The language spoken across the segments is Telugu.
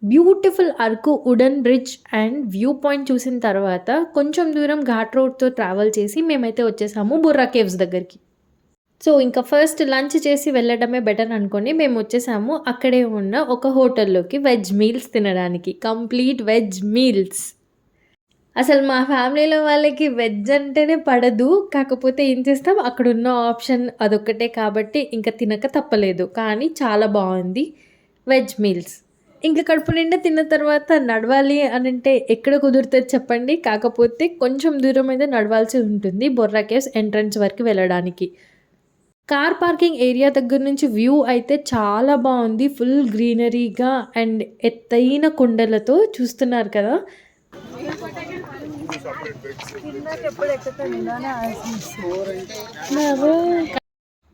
Beautiful Araku wooden bridge and view point చూసిన తర్వాత కొంచెం దూరం ఘాట్ రోడ్‌తో ట్రావెల్ చేసి మేమైతే వచ్చేసాము బుర్రా కేవ్స్ దగ్గరికి. సో, ఇంకా ఫస్ట్ లంచ్ చేసి వెళ్ళడమే బెటర్ అనుకోని మేమొచ్చేసాము. అక్కడే ఉన్న ఒక హోటల్‌లోకి వెజ్ మీల్స్ తినడానికి. Complete veg meals. అసలు మా ఫ్యామిలీలో వాళ్ళకి వెజ్ అంటేనే పడదు. కాకపోతే ఏం చేస్తాం, అక్కడున్న ఆప్షన్ అదొక్కటే కాబట్టి ఇంక తినక తప్పలేదు. కానీ చాలా బావుంది వెజ్ మీల్స్. ఇంక కడుపు నిండా తిన్న తర్వాత నడవాలి అనంటే ఎక్కడ కుదురుతది చెప్పండి? కాకపోతే కొంచెం దూరమైతే నడవాల్సి ఉంటుంది బొర్రా కేవ్స్ ఎంట్రన్స్ వరకు వెళ్ళడానికి. కార్ పార్కింగ్ ఏరియా దగ్గర నుంచి వ్యూ అయితే చాలా బావుంది. ఫుల్ గ్రీనరీగా అండ్ ఎత్తైన కొండలతో చూస్తున్నారు కదా!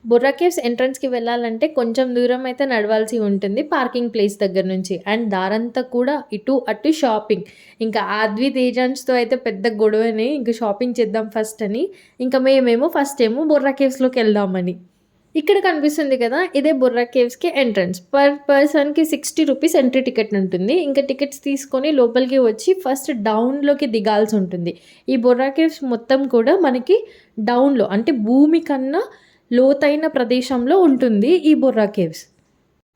బుర్రా కేవ్స్ ఎంట్రన్స్‌కి వెళ్ళాలంటే కొంచెం దూరం అయితే నడవాల్సి ఉంటుంది పార్కింగ్ ప్లేస్ దగ్గర నుంచి. అండ్ దారంతా కూడా ఇటు అటు షాపింగ్. ఇంకా ఆద్వి, తేజాన్స్‌తో అయితే పెద్ద గొడవనే. ఇంక షాపింగ్ చేద్దాం ఫస్ట్ అని. ఇంకా మేమేమో ఫస్ట్ ఏమో బుర్రా కేవ్స్‌లోకి వెళ్దామని. ఇక్కడ కనిపిస్తుంది కదా! ఇదే బుర్రా కేవ్స్‌కి ఎంట్రన్స్. పర్ పర్సన్‌కి ₹60 ఎంట్రీ టికెట్ ఉంటుంది. ఇంకా టికెట్స్ తీసుకొని లోపలికి వచ్చి ఫస్ట్ డౌన్‌లోకి దిగాల్సి ఉంటుంది. ఈ బుర్రా కేవ్స్ మొత్తం కూడా మనకి డౌన్‌లో అంటే భూమి కన్నా లోతైన ప్రదేశంలో ఉంటుంది ఈ బుర్రా కేవ్స్.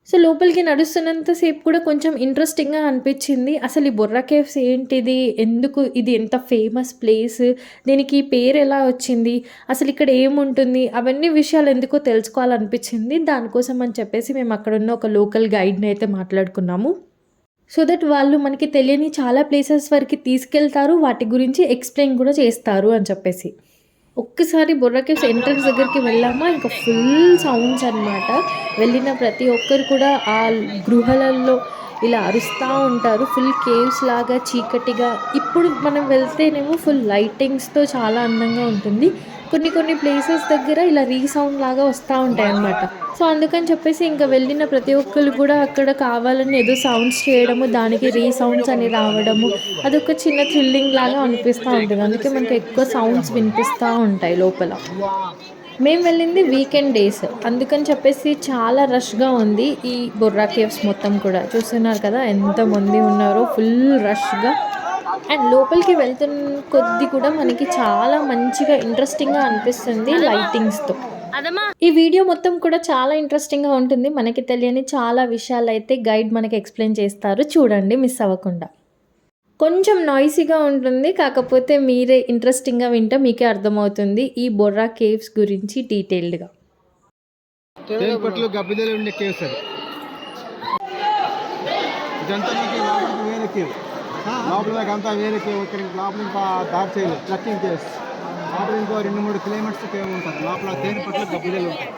సో, లోపలికి నడుస్తున్నంత సేపు కూడా కొంచెం ఇంట్రెస్టింగ్‌గా అనిపించింది. అసలు ఈ బుర్రా కేవ్స్ ఏంటిది? ఎందుకు ఇది ఎంత ఫేమస్ ప్లేస్? దీనికి ఈ పేరు ఎలా వచ్చింది? అసలు ఇక్కడ ఏముంటుంది? అవన్నీ విషయాలు ఎందుకో తెలుసుకోవాలనిపించింది. దానికోసం అని చెప్పేసి మేము అక్కడున్న ఒక లోకల్ గైడ్‌ని అయితే మాట్లాడుకున్నాము. సో దట్ వాళ్ళు మనకి తెలియని చాలా ప్లేసెస్ వరకి తీసుకెళ్తారు. వాటి గురించి ఎక్స్‌ప్లెయిన్ కూడా చేస్తారు అని చెప్పేసి. ఒక్కసారి బుర్రా కేవ్స్ ఎంట్రన్స్ దగ్గరికి వెళ్ళామా ఇంకా ఫుల్ సౌండ్స్ అనమాట. వెళ్ళిన ప్రతి ఒక్కరు కూడా ఆ గృహలలో ఇలా అరుస్తా ఉంటారు. ఫుల్ కేవ్స్ లాగా చీకటిగా. ఇప్పుడు మనం వెళ్తేనేమో ఫుల్ లైటింగ్స్‌తో చాలా అందంగా ఉంటుంది. కొన్ని ప్లేసెస్ దగ్గర ఇలా రీసౌండ్ లాగా వస్తా ఉంటాయన్నమాట. సో, అందుకని చెప్పేసి ఇంక వెళ్ళిన ప్రతి ఒక్కళ్ళు కూడా అక్కడ కావాలని ఏదో సౌండ్స్ చేయడము, దానికి రీసౌండ్స్ అని రావడము, అదొక చిన్న థ్రిల్లింగ్ లాగా అనిపిస్తా ఉంటుంది. అందుకే మనకి ఎక్కువ సౌండ్స్ వినిపిస్తా ఉంటాయి లోపల. మేము వెళ్ళింది వీకెండ్ డేస్. అందుకని చెప్పేసి చాలా రష్‌గా ఉంది ఈ బుర్రా కేవ్స్ మొత్తం కూడా. చూస్తున్నారు కదా ఎంతమంది ఉన్నారో ఫుల్ రష్‌గా. అండ్ లోపలికి వెళ్తున్న కొద్దీ కూడా మనకి చాలా మంచిగా ఇంట్రెస్టింగ్‌గా అనిపిస్తుంది లైటింగ్స్‌తో. ఈ వీడియో మొత్తం కూడా చాలా ఇంట్రెస్టింగ్‌గా ఉంటుంది. మనకి తెలియని చాలా విషయాలైతే గైడ్ మనకి ఎక్స్‌ప్లెయిన్ చేస్తారు. చూడండి మిస్ అవ్వకుండా. కొంచెం నాయిసీగా ఉంటుంది. కాకపోతే మీరే ఇంట్రెస్టింగ్‌గా వింటే మీకే అర్థమవుతుంది ఈ బొర్రా కేవ్స్ గురించి డీటెయిల్డ్‌గా. తేనెపట్లు గబ్బిదలు ఉండే కేవ్స్ అది. ఇదంతా మీకు లోపలికి వేరే కేవ్. లోపలికి అంతా వేరే కేవ్. ఇక్కడ లోపల ఇంకా దారి చేయలేదు. Trekking caves. లోపల ఇంకో 2-3 కిలోమీటర్స్ కేవ్ ఉంటుంది. లోపల తేనెపట్లు గబ్బిదలు ఉంటాయి.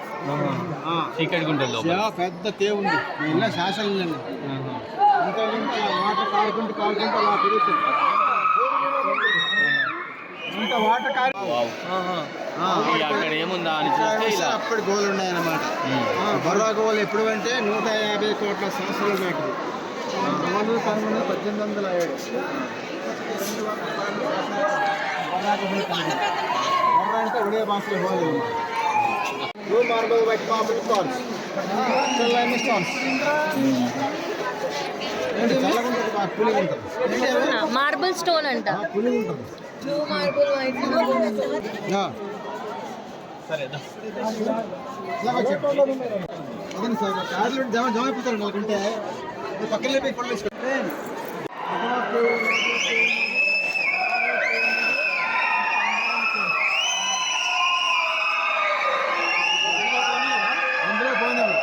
పెద్ద కేవ్ ఉంది. ఇలా శాసనం అంతా వాటర్ కారుకుంటూ అలా తిరుగుతుంది. అంత వాటర్ అక్కడ ఏముందా అని చూస్తే అప్పుడు గోలు ఉన్నాయన్నమాట. బొర్రా గోలు ఎప్పుడు అంటే 150 కోట్ల సంవత్సరాల నాటిది. గోలు కనుగొన్నది 1807. బొర్రా అంటే ఒడియా భాషలో గోలు. Blue marble, white marble stones, తెల్లని స్టోన్స్. మార్బుల్ స్టోన్ అంట. పులి ఉంటుంది. Blue marble, white marble. సరే అదే సార్ కార్లు జమ అయిపోతారు వాళ్ళకుంటే పక్కన లేపి ఫోటో తీసుకుంటే అందులో పోయినారు.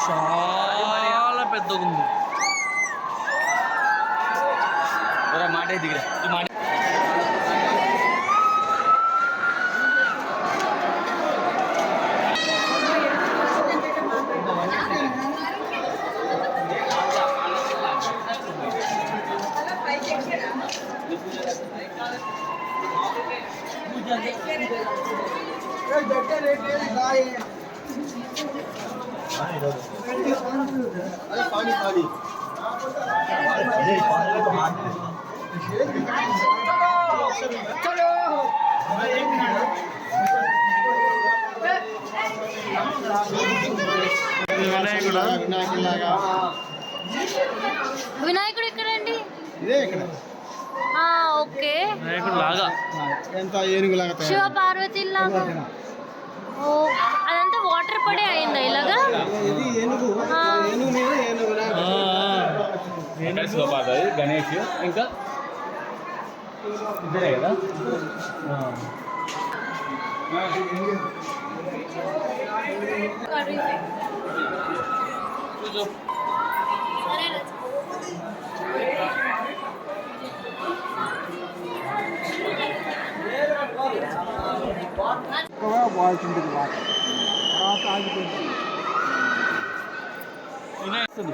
చాలా పెద్దగా ఉంది. మాట దిగిరా మాట. వినాయకుడు ఎక్కడండి? ఇదే ఇక్కడ ఓకే. లాగా ఎంత ఏనుగులాగా శివ పార్వతి లాగా. ఓ, అదంతా వాటర్ పడే అయిందా ఇలాగా? ఇది ఏనుగు, ఏనుగు మీద ఏనుగు గణేష్ ఇంకా ఇద్దరే కదా. బాల్స్ ఉంటుంది వాటర్, తర్వాత ఆగిపోయింది.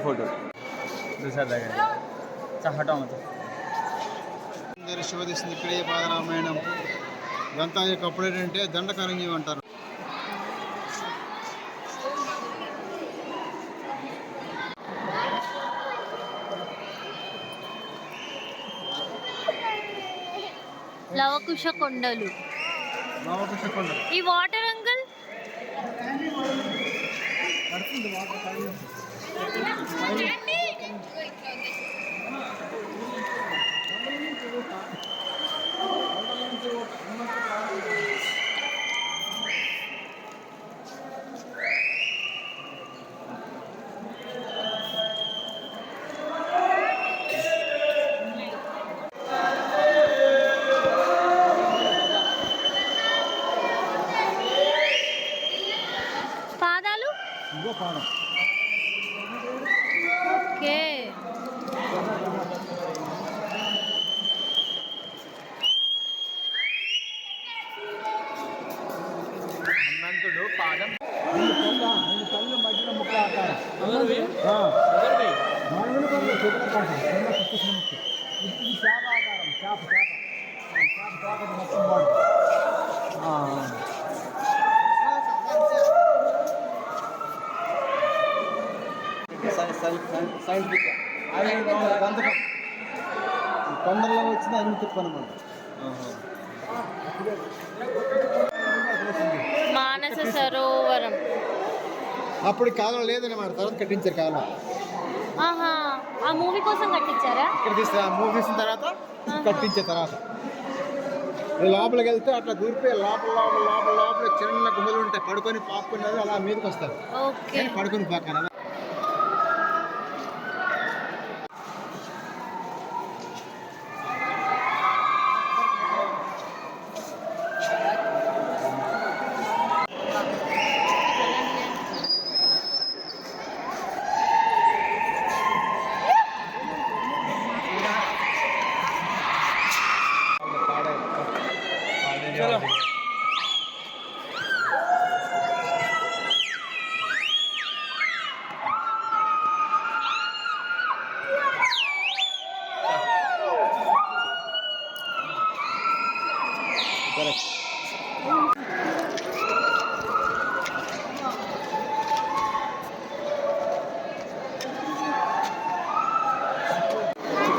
ఫోటో ప్రసాద్ దగ్గర హఠామతో శివదీస్తుంది ఇక్కడే బాలరామాయణం. ఇదంతా అప్పుడు ఏంటంటే దండకారణ్యం అంటారు. లవకుశ కొండలు. నవకుశ కొండలు. ఈ వాటర్ అంకుల్ పాదాలు. ఇదో పాదం. ఓకే. హనుమంతుడు పాదం కళ్ళు మధ్యలో ముక్కలు ఆకారం. మానవుని కళ్ళు చేతుల కాదు, చిన్న కొత్త సమస్య. ఇది చేప ఆకారం, చేప మొత్తం బాడీ. సైంటిఫిక్ గంధకం కొండల్లో వచ్చిన అన్ని తిప్పనమాట. మానస సరోవరం. అప్పుడు కాలం లేదన్నమాట, తర్వాత కట్టించారు కాలం. ఆహా, ఆ మూవీ కోసం కట్టించారా? ఇక్కడ తీస్తే మూవ్ తీసిన తర్వాత కట్టించే తర్వాత లోపలికి వెళ్తే అట్లా దూరిపోయి లోపల చిన్న గుహలు ఉంటాయి. పడుకొని పాపుకున్నది అలా మీదకి వస్తారు. ఓకే. పడుకొని పాకాలి అలా.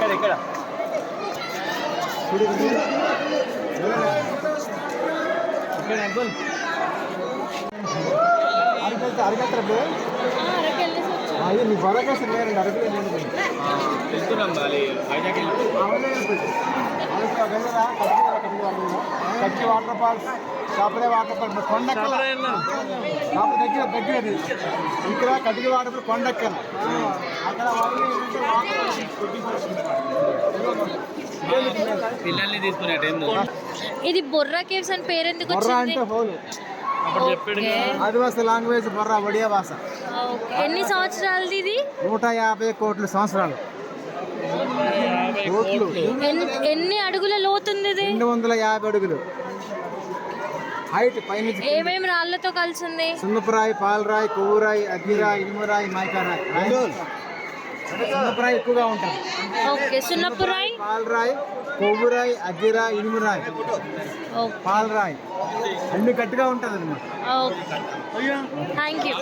ఇక్కడ అరగత్ర అది నీ బరకేసి లేరండి. అరగలే నేను వెళ్తున్నాం వైజాగ్ కచ్చి వాటర్ ఫాల్స్, కాపరే వాటర్ ఫాల్స్, కొండెక్కల దగ్గరది. ఇక్కడ కటికి వాటర్ ఫాల్స్ కొండెక్కల. అక్కడ పిల్లల్ని తీసుకునే టైం. ఇది బొర్రా కేవ్స్ అని పేరు ఎందుకు బొర్రా వచ్చింది? అంటే హోలు. ఓకే. ఆదివాసీ లాంగ్వేజ్ బొర్రా, ఒడియా భాష. ఓకే. ఎన్ని సంవత్సరాలది ఇది? 150 కోట్ల సంవత్సరాలు. కోట్లు. ఎన్ని అడుగుల లోతుంది ఇది? 250 అడుగులు హైట్. పైనుంచి ఏమేమి రాళ్లతో కలిసింది? సున్నపురాయి, పాలరాయి, కొవ్వురాయి, అగ్గిరాయి, ఇనుమురాయి, మైకారాయి. సున్నపురాయి ఎక్కువగా ఉంటుంది. ఓకే, సున్నపురాయి, పాలరాయి, కొవ్వురాయి, అగ్గిరాయి, ఇనుమురాయి, పాలరాయి అన్ని గట్టిగా ఉంటుంది అనమాట. Thank you.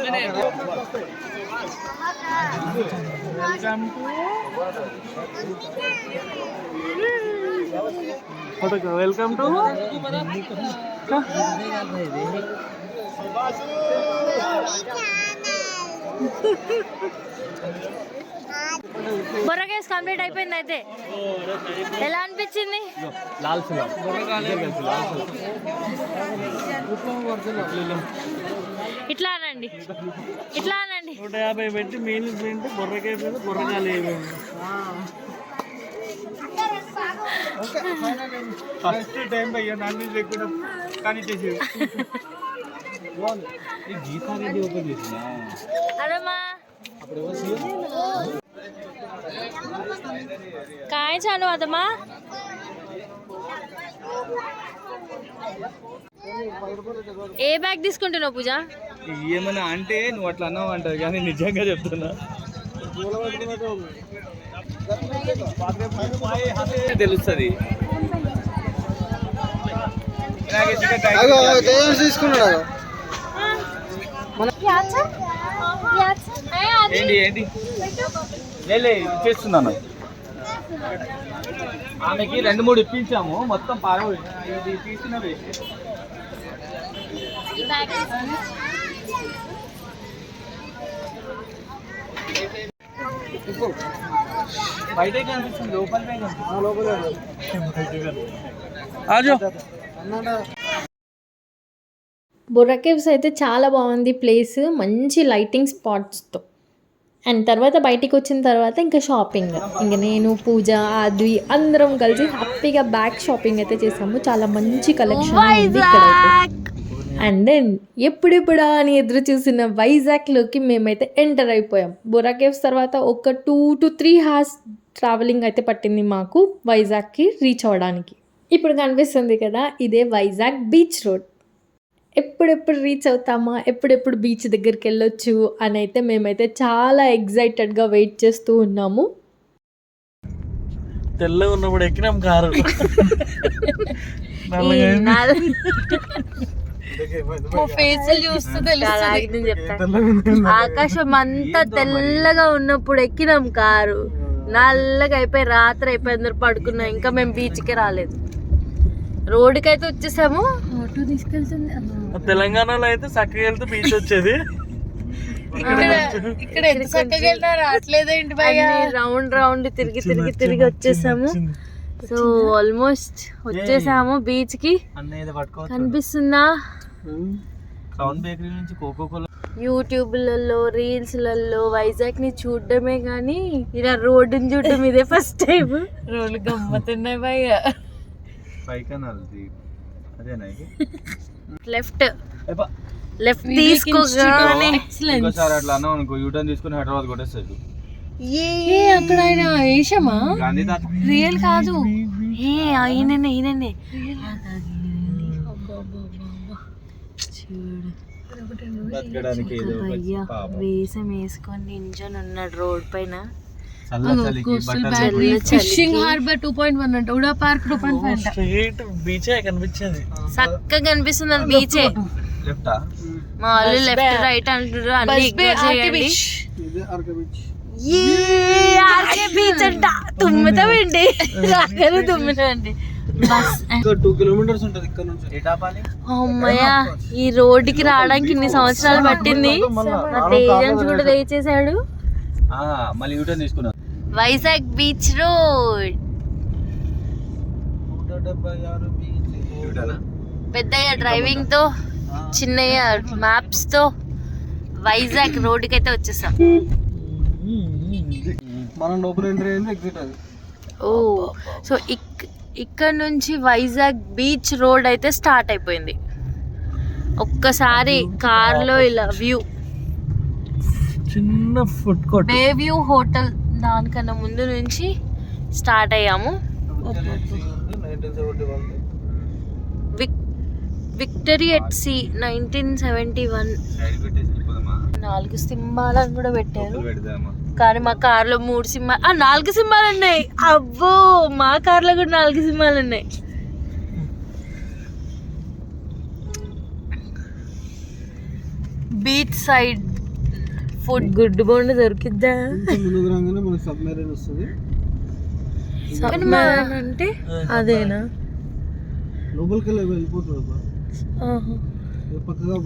Welcome to Borra caves complete అయిపోయింది. అయితే ఎలా అనిపించింది? ఇట్లా అనండి, ఇట్లా అనండి. 150 పెట్టి మీల్ తింటే బొర్రకాయ బొర్రకాయలు ఫస్ట్ టైం అయ్యా నాన్ వెజ్ లేకుండా కానీ చేసేది. గీతారెడ్డి ఓపెన్ చేసిన అదమ్మా కాయ చాను అదమ్మా. ఏ బ్యాగ్ తీసుకుంటున్నావు పూజ? ఏమన్నా అంటే నువ్వు అట్లా అన్నావు అంటారు కానీ నిజంగా చెప్తున్నా తెలుస్తుంది. తీసుకున్నాడు ఏంటి ఏంటి ఇచ్చేస్తున్నాను. ఆమెకి 2-3 ఇప్పించాము, మొత్తం పారవ ఇది తీసుకున్న వేస్ట్. బయట కనిపిస్తుంది, లోపలనే బొర్రా కేవ్స్ అయితే చాలా బాగుంది ప్లేస్, మంచి లైటింగ్ స్పాట్స్తో. అండ్ తర్వాత బయటికి వచ్చిన తర్వాత ఇంకా షాపింగ్, ఇంకా నేను పూజ ఆద్వి అందరం కలిసి హ్యాపీగా బ్యాగ్ షాపింగ్ అయితే చేసాము. చాలా మంచి కలెక్షన్ ఉంది ఇక్కడైతే. అండ్ దెన్ ఎప్పుడెప్పుడా అని ఎదురు చూసిన వైజాగ్లోకి మేమైతే ఎంటర్ అయిపోయాం. బొర్రా కేవ్స్ తర్వాత ఒక 2 to 3 hours ట్రావెలింగ్ అయితే పట్టింది మాకు వైజాగ్కి రీచ్ అవ్వడానికి. ఇప్పుడు కనిపిస్తుంది కదా, ఇదే వైజాగ్ బీచ్ రోడ్. ఎప్పుడెప్పుడు రీచ్ అవుతామా, ఎప్పుడెప్పుడు బీచ్ దగ్గరికి వెళ్ళొచ్చు అని అయితే మేమైతే చాలా ఎగ్జైటెడ్గా వెయిట్ చేస్తూ ఉన్నాము. తెల్లగా ఉన్నప్పుడు ఎక్కినాం కారు. ఆకాశం అంతా తెల్లగా ఉన్నప్పుడు ఎక్కినాం కారు, నల్లగా అయిపోయి రాత్రి అయిపోయి అందరు పడుకున్నాం. ఇంకా మేము బీచ్కి రాలేదు, రోడ్డుకి అయితే వచ్చేసాము. ఆటో తీసుకెళ్తుంది. తెలంగాణలో అయితే చక్కగా వెళ్తే బీచ్ వచ్చేది, ఇక్కడ ఎంత చక్కగా వెళ్ళినా రావట్లేదేంటి భయ్య? రౌండ్ రౌండ్ తిరిగి తిరిగి తిరిగి వచ్చేసాము. సో ఆల్మోస్ట్ వచ్చేసాము బీచ్ కి. కనిపిస్తుందా? క్రౌన్ బేకరీ నుంచి కోకోకోలా. యూట్యూబ్లలో రీల్స్లలో వైజాగ్ ని చూడడమే కానీ ఇలా రోడ్డుని చూడడం ఇదే ఫస్ట్ టైం. రోడ్లు గమ్మతున్నాయి భయ్య. లెఫ్ట్ లెఫ్ట్ తీసుకోగానే అట్లా అన్నావు అనుకో, యూటర్న్ తీసుకుని హైదరాబాద్ కొట్టేస్తుంది. అక్కడ ఆయన వేషమా? రియల్ కాదు, ఈయననే ఈయననే. వేషం వేసుకొని నించొని ఉన్నాడు రోడ్ పైన. ఫిషింగ్ హార్బర్ 2.1 అంట, ఉడా పార్క్ 2.5 అంట. బీచే కనిపించేది, చక్కగా కనిపిస్తుంది అది బీచే. మా వాళ్ళు లెఫ్ట్ రైట్ అంటారు, అన్ని ఇగ్నోర్ చేయండి. బీచ్ అంట తుమ్ముతామండి, రాగానే తుమ్ముతామండి. 2 kilometers ఉంటుంది ఇక్కడ నుంచి. అమ్మయ్య, ఈ రోడ్డుకి రావడానికి ఇన్ని సంవత్సరాలు పట్టింది. మా తేజన్స్ కూడా దయచేసాడు. మళ్ళీ యూటర్న్ తీసుకున్నాం. వైజాగ్ బీచ్ రోడ్ పెద్దయ్య డ్రైవింగ్ తో, చిన్నయ్య మ్యాప్స్ తో వైజాగ్ రోడ్డుకి అయితే వచ్చేసాం. మనం లోపల ఎంట్రీ అయింది, ఎగ్జిట్ అది. ఓ సో ఇక్కడ నుంచి వైజాగ్ బీచ్ రోడ్ అయితే స్టార్ట్ అయిపోయింది. ఒక్కసారి కార్లో ఇలా వ్యూ, చిన్న ఫుడ్ కోర్ట్, బే వ్యూ హోటల్ దానికన్నా ముందు నుంచి స్టార్ట్ అయ్యాము. Victory at see 1971. 4 స్తంభాలను కూడా పెట్టారు. కానీ మా కార్లో 3 సింహాలు 4 సింహాలు ఉన్నాయి. అబ్బో, మా కార్లో కూడా 4 సింహాలు ఉన్నాయి. బీచ్ సైడ్ ఫుడ్ గుడ్డు బోండ దొరికిద్దా? ముందుకు రాగానే మనకు సబ్మెరైన్ వస్తుంది. సబ్మెరైన్ అంటే అదేనా? లోపలికి వెళ్ళిపోతుంది. పక్కగా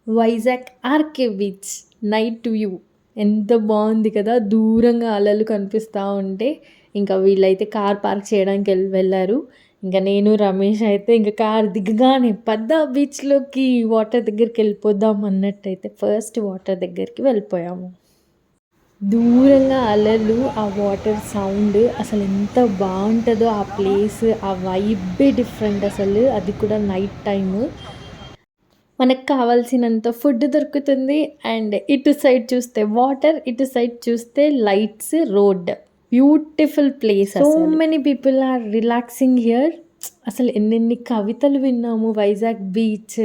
Vizag RK beach night view ఎంత బాగుంది కదా, దూరంగా అలలు కనిపిస్తూ ఉంటే. ఇంకా వీళ్ళైతే కార్ పార్క్ చేయడానికి వెళ్ళారు. ఇంకా నేను రమేష్ అయితే ఇంకా కార్ దిగగానే బీచ్లోకి వాటర్ దగ్గరికి వెళ్ళిపోదాం అన్నట్టయితే ఫస్ట్ వాటర్ దగ్గరికి వెళ్ళిపోయాము. దూరంగా అలలు, ఆ వాటర్ సౌండ్ అసలు ఎంత బాగుంటుందో ఆ ప్లేస్, ఆ వైబే డిఫరెంట్ అసలు. అది కూడా నైట్ టైము. మనకు కావాల్సినంత ఫుడ్ దొరుకుతుంది. అండ్ ఇటు సైడ్ చూస్తే వాటర్, ఇటు సైడ్ చూస్తే lights, road. Beautiful place. So many people are relaxing here. అసలు ఎన్నెన్ని కవితలు విన్నాము వైజాగ్ బీచ్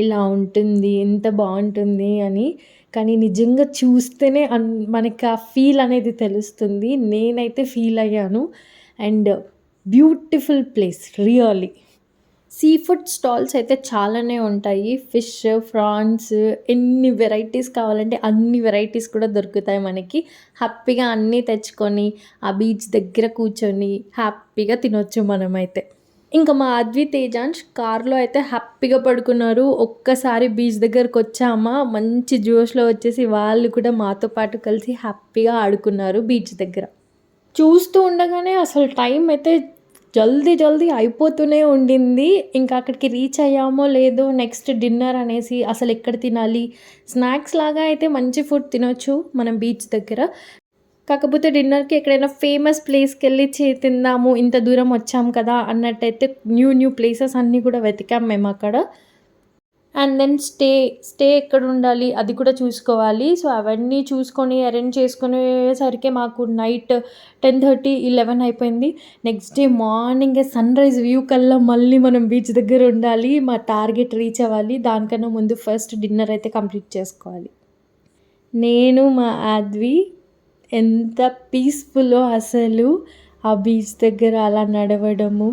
ఇలా ఉంటుంది, ఎంత బాగుంటుంది అని. కానీ నిజంగా చూస్తేనే మనకి ఆ ఫీల్ అనేది తెలుస్తుంది. నేనైతే ఫీల్ అయ్యాను. And beautiful place really. Sea food stalls అయితే చాలానే ఉంటాయి. ఫిష్, ప్రాన్స్, ఎన్ని వెరైటీస్ కావాలంటే అన్ని వెరైటీస్ కూడా దొరుకుతాయి మనకి. హ్యాపీగా అన్నీ తెచ్చుకొని ఆ బీచ్ దగ్గర కూర్చొని హ్యాపీగా తినొచ్చు మనమైతే. ఇంకా మా తేజాంష్ కార్లో అయితే హ్యాపీగా పడుకున్నారు. ఒక్కసారి బీచ్ దగ్గరకు వచ్చామా మంచి జోష్లో వచ్చేసి వాళ్ళు కూడా మాతో పాటు కలిసి హ్యాపీగా ఆడుకున్నారు బీచ్ దగ్గర. చూస్తూ ఉండగానే అసలు టైం అయితే జల్దీ అయిపోతూనే ఉండింది. ఇంకా అక్కడికి రీచ్ అయ్యామో లేదో నెక్స్ట్ డిన్నర్ అనేసి అసలు ఎక్కడ తినాలి, స్నాక్స్ లాగా అయితే మంచి ఫుడ్ తినొచ్చు మనం బీచ్ దగ్గర. కాకపోతే డిన్నర్కి ఎక్కడైనా ఫేమస్ ప్లేస్కి వెళ్ళి తిందాము, ఇంత దూరం వచ్చాం కదా అన్నట్టయితే న్యూ ప్లేసెస్ అన్నీ కూడా వెతికాం మేము అక్కడ. అండ్ దెన్ స్టే ఎక్కడ ఉండాలి అది కూడా చూసుకోవాలి. సో అవన్నీ చూసుకొని అరేంజ్ చేసుకునేసరికి మాకు నైట్ 10:30, 11 అయిపోయింది. నెక్స్ట్ డే మార్నింగే సన్రైజ్ వ్యూ కల్లా మళ్ళీ మనం బీచ్ దగ్గర ఉండాలి, మా టార్గెట్ రీచ్ అవ్వాలి. దానికన్నా ముందు ఫస్ట్ డిన్నర్ అయితే కంప్లీట్ చేసుకోవాలి. నేను మా ఆద్వి ఎంత పీస్ఫుల్లో అసలు ఆ బీచ్ దగ్గర అలా నడవడము,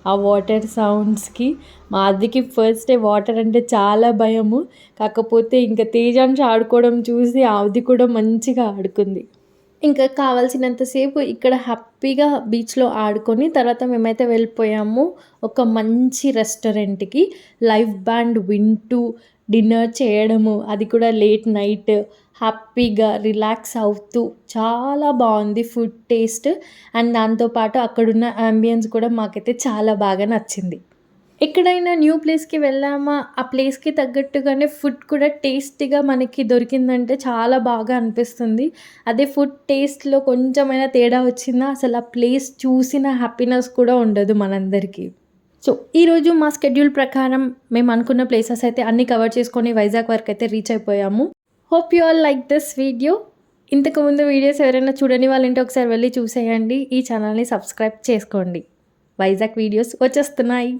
ఆ వాటర్ సౌండ్స్కి. మా ఆద్వికి ఫస్ట్ డే వాటర్ అంటే చాలా భయము. కాకపోతే ఇంకా తేజాంష్ ఆడుకోవడం చూసి ఆది కూడా మంచిగా ఆడుకుంది. ఇంకా కావాల్సినంతసేపు ఇక్కడ హ్యాపీగా బీచ్లో ఆడుకొని తర్వాత మేమైతే వెళ్ళిపోయాము ఒక మంచి రెస్టారెంట్కి. లైవ్ బ్యాండ్ వింటూ డిన్నర్ చేయడము, అది కూడా లేట్ నైట్, హ్యాపీగా రిలాక్స్ అవుతూ చాలా బాగుంది ఫుడ్ టేస్ట్. అండ్ దాంతోపాటు అక్కడున్న అంబియన్స్ కూడా మాకైతే చాలా బాగా నచ్చింది. ఎక్కడైనా న్యూ ప్లేస్కి వెళ్ళామా ఆ ప్లేస్కి తగ్గట్టుగానే ఫుడ్ కూడా టేస్టీగా మనకి దొరికిందంటే చాలా బాగా అనిపిస్తుంది. అదే ఫుడ్ టేస్ట్లో కొంచెమైనా తేడా వచ్చిందా అసలు ఆ ప్లేస్ చూసిన హ్యాపీనెస్ కూడా ఉండదు మనందరికీ. సో ఈరోజు మా షెడ్యూల్ ప్రకారం మేము అనుకున్న ప్లేసెస్ అయితే అన్నీ కవర్ చేసుకొని వైజాగ్ వరకు అయితే రీచ్ అయిపోయాము. Hope you all like this video. ఇంతకుముందు వీడియోస్ ఎవరైనా చూడని వాళ్ళంటే ఒకసారి వెళ్ళి చూసేయండి. ఈ ఛానల్ని సబ్స్క్రైబ్ చేసుకోండి. వైజాగ్ వీడియోస్ వచ్చేస్తున్నాయి.